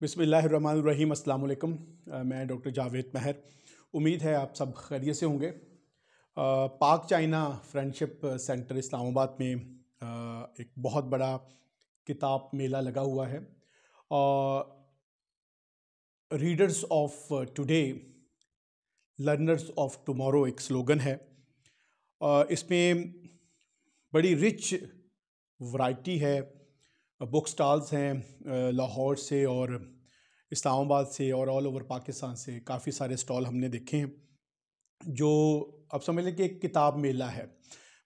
बिस्मिल्लाहिर्रहमानिर्रहीम। अस्सलाम वालेकुम। मैं डॉक्टर जावेद महर। उम्मीद है आप सब खैरियत से होंगे। पाक चाइना फ्रेंडशिप सेंटर इस्लामाबाद में एक बहुत बड़ा किताब मेला लगा हुआ है। Readers of today learners of tomorrow एक स्लोगन है। इसमें बड़ी रिच वैरायटी है। बुक स्टॉल्स हैं लाहौर से और इस्लामाबाद से और ऑल ओवर पाकिस्तान से काफ़ी सारे स्टॉल हमने देखे हैं। जो अब समझ लें कि एक किताब मेला है।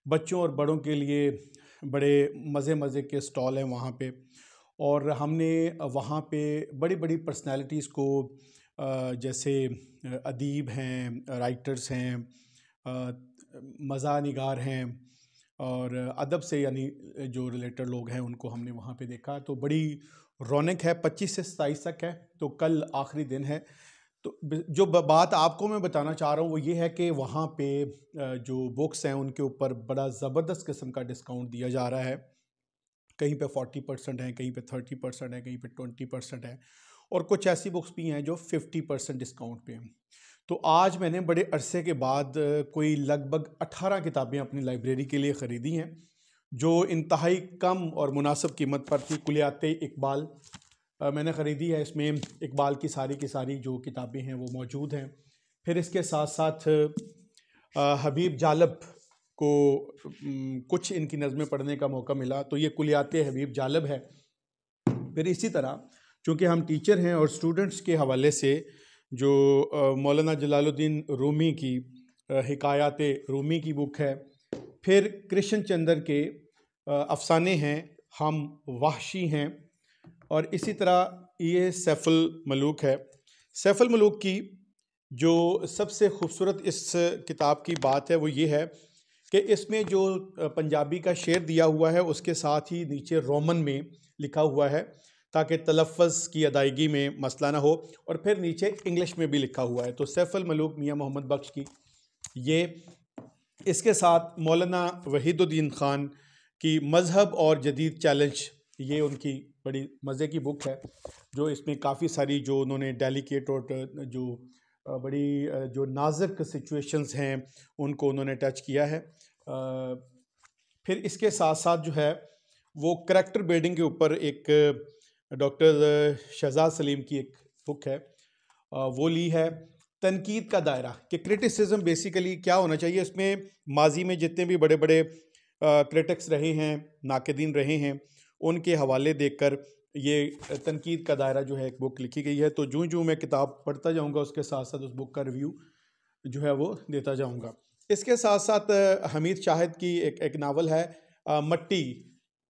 बच्चों और बड़ों के लिए बड़े मज़े मज़े के स्टॉल हैं वहाँ पे। और हमने वहाँ पे बड़ी बड़ी पर्सनालिटीज़ को जैसे अदीब हैं, राइटर्स हैं, मज़ा निगार हैं और अदब से यानी जो रिलेटेड लोग हैं उनको हमने वहाँ पे देखा। तो बड़ी रौनक है। 25 से 27 तक है, तो कल आखिरी दिन है। तो जो बात आपको मैं बताना चाह रहा हूँ वो ये है कि वहाँ पे जो बुक्स हैं उनके ऊपर बड़ा ज़बरदस्त किस्म का डिस्काउंट दिया जा रहा है। कहीं पे 40% है, कहीं पे 30% है, कहीं पे 20% है और कुछ ऐसी बुक्स भी हैं जो 50% डिस्काउंट पे हैं। तो आज मैंने बड़े अरसे के बाद कोई लगभग 18 किताबें अपनी लाइब्रेरी के लिए ख़रीदी हैं जो इंतहाई कम और मुनासिब कीमत पर थी। कुलियात इकबाल मैंने ख़रीदी है। इसमें इकबाल की सारी जो किताबें हैं वो मौजूद हैं। फिर इसके साथ साथ हबीब जालब को कुछ इनकी नज़में पढ़ने का मौका मिला, तो ये कुलियात हबीब जालब है। फिर इसी तरह चूँकि हम टीचर हैं और स्टूडेंट्स के हवाले से जो मौलाना जलालुद्दीन रूमी की हिकायात रूमी की बुक है। फिर कृष्ण चंद्र के अफसाने हैं, हम वहशी हैं। और इसी तरह ये सैफुल मलूक है। सैफुल मलूक की जो सबसे खूबसूरत इस किताब की बात है वो ये है कि इसमें जो पंजाबी का शेर दिया हुआ है उसके साथ ही नीचे रोमन में लिखा हुआ है ताकि तलफ़्फ़ुज़ की अदायगी में मसला ना हो, और फिर नीचे इंग्लिश में भी लिखा हुआ है। तो सैफुल मलूक मियाँ मोहम्मद बख्श की ये, इसके साथ मौलाना वहीदुद्दीन ख़ान की मज़हब और जदीद चैलेंज, ये उनकी बड़ी मज़े की बुक है जो इसमें काफ़ी सारी जो उन्होंने डेलिकेट और जो बड़ी जो नाजुक सिचुएशंस हैं उनको उन्होंने टच किया है। फिर इसके साथ साथ जो है वो करैक्टर बिल्डिंग के ऊपर एक डॉक्टर शहजाद सलीम की एक बुक है, वो ली है। तनकीद का दायरा कि क्रिटिसिज्म बेसिकली क्या होना चाहिए। इसमें माजी में जितने भी बड़े बड़े क्रिटिक्स रहे हैं, नाक़दीन रहे हैं, उनके हवाले देकर ये तनकीद का दायरा जो है एक बुक लिखी गई है। तो जूँ मैं किताब पढ़ता जाऊँगा उसके साथ साथ उस बुक का रिव्यू जो है वो देता जाऊँगा। इसके साथ साथ हमीद शाहिद की एक नावल है मट्टी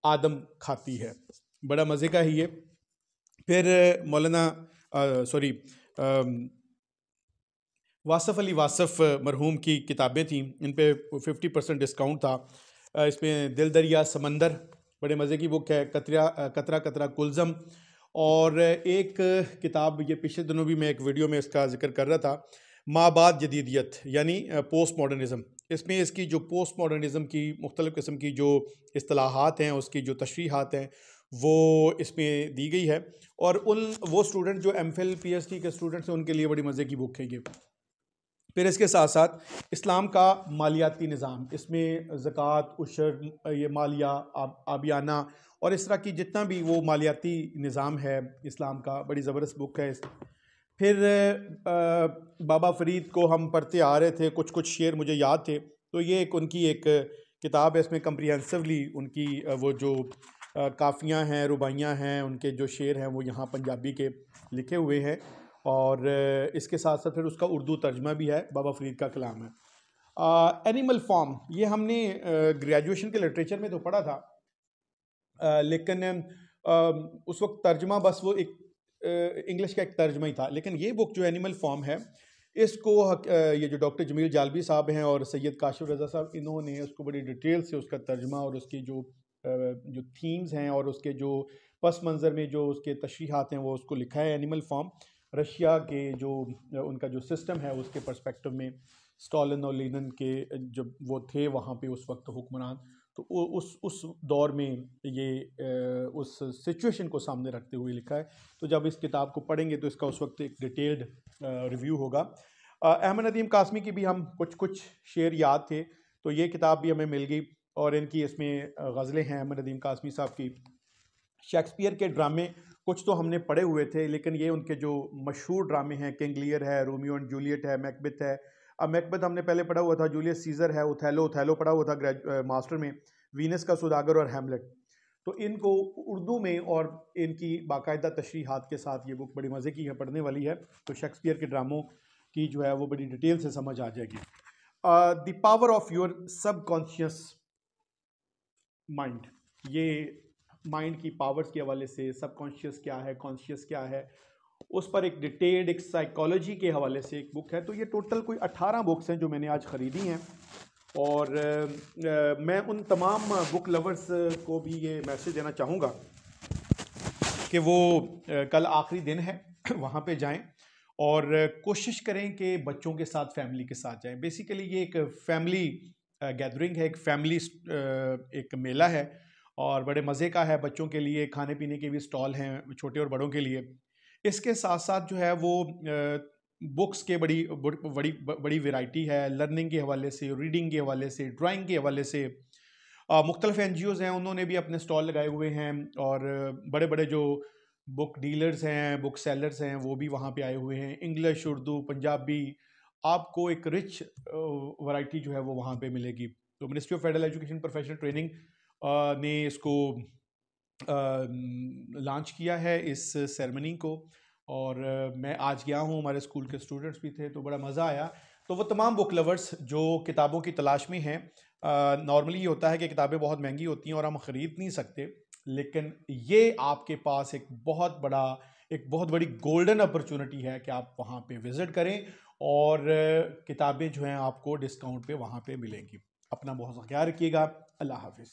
आदम खाती है, बड़ा मज़े का ही ये। फिर मौलाना सॉरी वासफ़ अली वासफ़ मरहूम की किताबें थीं, इन पे 50% डिस्काउंट था। इसमें दिल दरिया समंदर बड़े मज़े की बुक है। कतरा कतरा कुलज़म। और एक किताब ये पिछले दिनों भी मैं एक वीडियो में इसका जिक्र कर रहा था, माबाद जदीदियत यानी पोस्ट मॉडर्निज़म। इसमें इसकी जो पोस्ट मॉडर्निज़म की मुख्तलिफ़ किस्म की जो इस्तिलाहात हैं, उसकी जो तशरीहात हैं वो इसमें दी गई है। और वो स्टूडेंट जो एमफिल पीएचडी के स्टूडेंट्स हैं उनके लिए बड़ी मज़े की बुक है ये। फिर इसके साथ साथ इस्लाम का मालियाती निज़ाम, इसमें ज़कात, उशर, ये मालिया, आबियाना और इस तरह की जितना भी वो मालियाती निज़ाम है इस्लाम का, बड़ी ज़बरदस्त बुक है। फिर बाबा फ़रीद को हम पढ़ते आ रहे थे, कुछ कुछ शेर मुझे याद थे, तो ये एक उनकी एक किताब है। इसमें कम्प्रिहेंसिवली उनकी वो जो काफ़ियाँ हैं, रुबाइयाँ हैं, उनके जो शेर हैं वो यहाँ पंजाबी के लिखे हुए हैं। और इसके साथ साथ फिर उसका उर्दू तर्जमा भी है, बाबा फ़रीद का कलाम है। एनिमल फॉर्म, ये हमने ग्रेजुएशन के लिटरेचर में तो पढ़ा था, लेकिन उस वक्त तर्जमा बस वो एक इंग्लिश का एक तर्जमा ही था। लेकिन ये बुक जो एनिमल फॉर्म है, इसको ये जो डॉक्टर जमील जालबी साहब हैं और सैयद काशिफ रज़ा साहब, इन्होंने उसको बड़ी डिटेल से उसका तर्जमा और उसकी जो थीम्स हैं और उसके जो पस मंज़र में जो उसके तशरीहात हैं वो उसको लिखा है। एनिमल फॉर्म रशिया के जो उनका जो सिस्टम है उसके पर्सपेक्टिव में, स्टालिन और लीनिन के जब वो थे वहाँ पे उस वक्त हुक्मरान, तो उस दौर में ये उस सिचुएशन को सामने रखते हुए लिखा है। तो जब इस किताब को पढ़ेंगे तो इसका उस वक्त एक डिटेल्ड रिव्यू होगा। अहमद नदीम कासमी की भी हम कुछ शेर याद थे, तो ये किताब भी हमें मिल गई और इनकी इसमें गज़लें हैं अहमद नदीम कासमी साहब की। शेक्सपियर के ड्रामे कुछ तो हमने पढ़े हुए थे, लेकिन ये उनके जो मशहूर ड्रामे हैं, किंग लियर है, रोमियो एंड जूलियट है, मैकबेथ है। अब मैकबेथ हमने पहले पढ़ा हुआ था, जूलियस सीजर है, ओथेलो पढ़ा हुआ था मास्टर में, वीनस का सौदागर और हैमलेट। तो इनको उर्दू में और इनकी बाकायदा तशरीहात के साथ ये बुक बड़ी मज़े की है, पढ़ने वाली है। तो शेक्सपियर के ड्रामों की जो है वो बड़ी डिटेल से समझ आ जाएगी। The power of your subconscious mind, ये माइंड की पावर्स के हवाले से सबकॉन्शियस क्या है, कॉन्शियस क्या है, उस पर एक डिटेल्ड एक साइकोलॉजी के हवाले से एक बुक है। तो ये टोटल कोई 18 बुक्स हैं जो मैंने आज ख़रीदी हैं और मैं उन तमाम बुक लवर्स को भी ये मैसेज देना चाहूँगा कि वो कल आखिरी दिन है वहाँ पे जाएं और कोशिश करें कि बच्चों के साथ, फैमिली के साथ जाएं। बेसिकली ये एक फैमिली गैदरिंग है, एक फैमिली एक मेला है और बड़े मज़े का है। बच्चों के लिए खाने पीने के भी स्टॉल हैं, छोटे और बड़ों के लिए। इसके साथ साथ जो है वो बुक्स के बड़ी वैरायटी है, लर्निंग के हवाले से, रीडिंग के हवाले से, ड्राइंग के हवाले से। मुख्तलिफ NGOs हैं, उन्होंने भी अपने स्टॉल लगाए हुए हैं और बड़े बड़े जो बुक डीलर्स हैं, बुक सेलर्स हैं, वो भी वहाँ पे आए हुए हैं। इंग्लिश, उर्दू, पंजाबी, आपको एक रिच वैरायटी जो है वो वहाँ पे मिलेगी। तो ministry of federal education professional training ने इसको लॉन्च किया है, इस सेरेमनी को, और मैं आज गया हूँ, हमारे स्कूल के स्टूडेंट्स भी थे, तो बड़ा मज़ा आया। तो वो तमाम बुक लवर्स जो किताबों की तलाश में हैं, नॉर्मली ये होता है कि किताबें बहुत महंगी होती हैं और हम ख़रीद नहीं सकते, लेकिन ये आपके पास एक बहुत बड़ी गोल्डन अपॉर्चुनिटी है कि आप वहाँ पे विज़िट करें और किताबें जो हैं आपको डिस्काउंट पे वहाँ पे मिलेंगी। अपना बहुत ख्याल रखिएगा। अल्लाह हाफिज़।